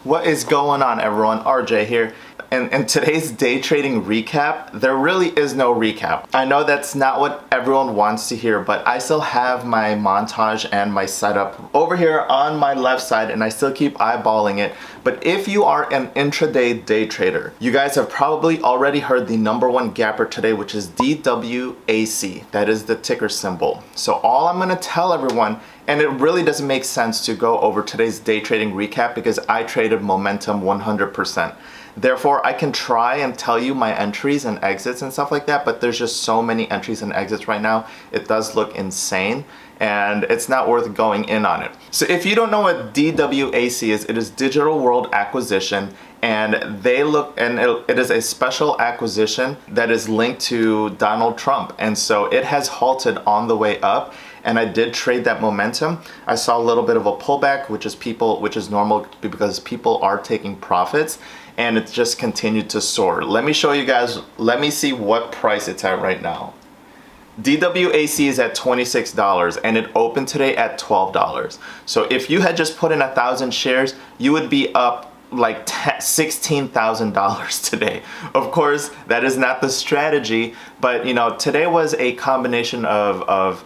What is going on, everyone? RJ here. And in today's day trading recap, there really is no recap. I know that's not what everyone wants to hear, but I still have my montage and my setup over here on my left side, and I still keep eyeballing it. But if you are an intraday day trader, you guys have probably already heard the #1 gapper today, which is DWAC. That is the ticker symbol. So all I'm gonna tell everyone, and it really doesn't make sense to go over today's day trading recap because I traded momentum 100%. Therefore, I can try and tell you my entries and exits and stuff like that, but there's just so many entries and exits right now. It does look insane, and it's not worth going in on it. So if you don't know what DWAC is, it is Digital World Acquisition, and it is a special acquisition that is linked to Donald Trump, and so it has halted on the way up. And I did trade that momentum. I saw a little bit of a pullback, which is normal because people are taking profits, and it's just continued to soar. Let me show you guys, let me see what price it's at right now. DWAC is at $26 and it opened today at $12. So if you had just put in 1,000 shares, you would be up like $16,000 today. Of course, that is not the strategy, but you know, today was a combination of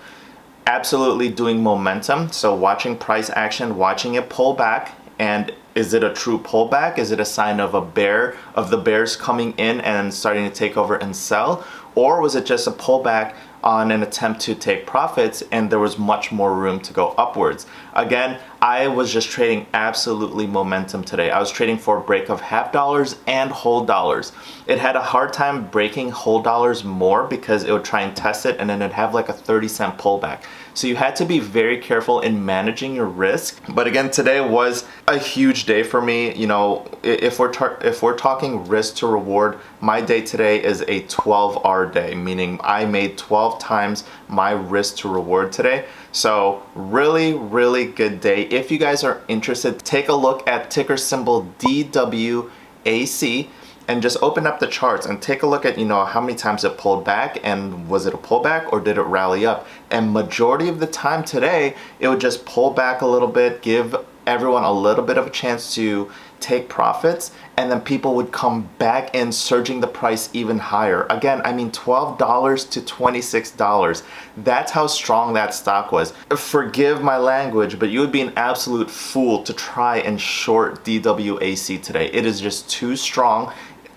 absolutely doing momentum, so watching price action, watching it pull back, and is it a true pullback? Is it a sign of the bears coming in and starting to take over and sell? Or was it just a pullback on an attempt to take profits and there was much more room to go upwards? Again, I was just trading absolutely momentum today. I was trading for a break of half dollars and whole dollars. It had a hard time breaking whole dollars more because it would try and test it and then it'd have like a 30-cent pullback. So you had to be very careful in managing your risk. But again, today was a huge day for me. You know, if we're talking risk to reward, my day today is a 12-hour day, meaning I made 12 times my risk to reward today. So really, really good day. If you guys are interested, take a look at ticker symbol DWAC and just open up the charts and take a look at, you know, how many times it pulled back, and was it a pullback or did it rally up? And majority of the time today, it would just pull back a little bit, give everyone a little bit of a chance to take profits, and then people would come back in, surging the price even higher. Again, I mean $12 to $26. That's how strong that stock was. Forgive my language, but you would be an absolute fool to try and short DWAC today. It is just too strong.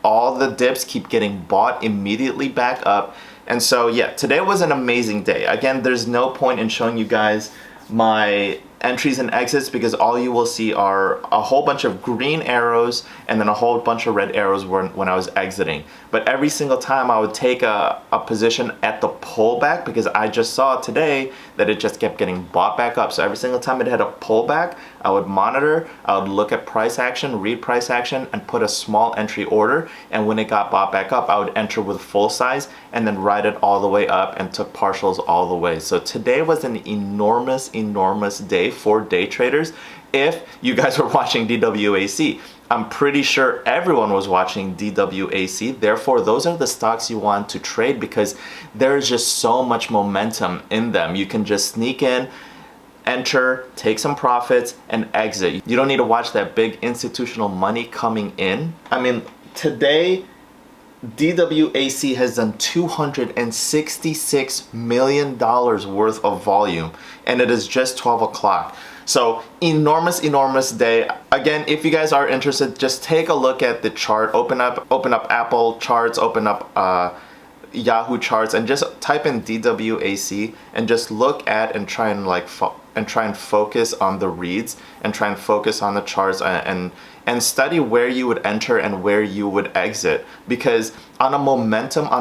All the dips keep getting bought immediately back up. And so yeah, today was an amazing day. Again, there's no point in showing you guys my entries and exits because all you will see are a whole bunch of green arrows and then a whole bunch of red arrows when I was exiting. But every single time I would take a position at the pullback because I just saw today that it just kept getting bought back up. So every single time it had a pullback, I would monitor, I would look at price action, read price action, and put a small entry order. And when it got bought back up, I would enter with full size and then ride it all the way up and took partials all the way. So today was an enormous day for day traders. If you guys were watching DWAC, I'm pretty sure everyone was watching DWAC. Therefore, those are the stocks you want to trade because there's just so much momentum in them. You can just sneak in, enter, take some profits, and exit. You don't need to watch that big institutional money coming in. I mean, today, DWAC has done $266 million worth of volume, and it is just 12 o'clock. So enormous day. Again, if you guys are interested, just take a look at the chart. Open up Apple charts, open up Yahoo charts, and just type in DWAC and just look at and try and focus on the reads and try and focus on the charts and study where you would enter and where you would exit. Because on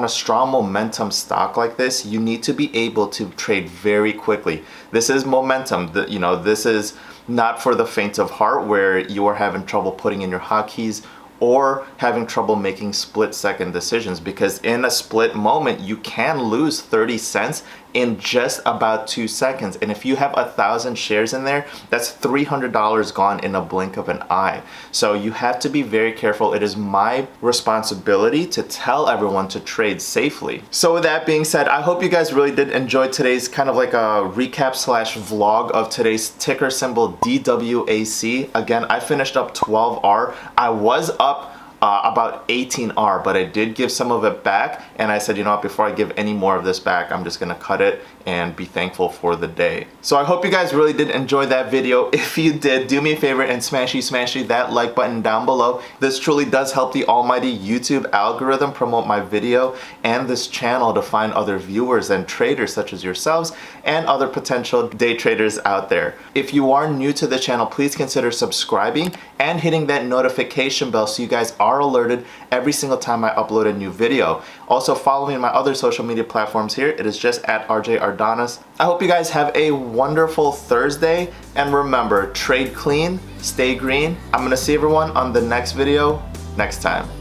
a strong momentum stock like this, you need to be able to trade very quickly. This is momentum. You know, this is not for the faint of heart where you are having trouble putting in your hotkeys or having trouble making split-second decisions, because in a split moment, you can lose 30 cents in just about 2 seconds. And if you have 1,000 shares in there, that's $300 gone in a blink of an eye. So you have to be very careful. It is my responsibility to tell everyone to trade safely. So with that being said, I hope you guys really did enjoy today's kind of like a recap slash vlog of today's ticker symbol DWAC. Again, I finished up 12R. I was up about 18R, but I did give some of it back, and I said, you know what, before I give any more of this back, I'm just gonna cut it and be thankful for the day. So I hope you guys really did enjoy that video. If you did, do me a favor and smashy that like button down below. This truly does help the almighty YouTube algorithm promote my video and this channel to find other viewers and traders such as yourselves and other potential day traders out there. If you are new to the channel, please consider subscribing and hitting that notification bell so you guys are alerted every single time I upload a new video. Also follow me on my other social media platforms here. It is just at RJ Ardanas. I hope you guys have a wonderful Thursday, and remember, trade clean, stay green. I'm gonna see everyone on the next video next time.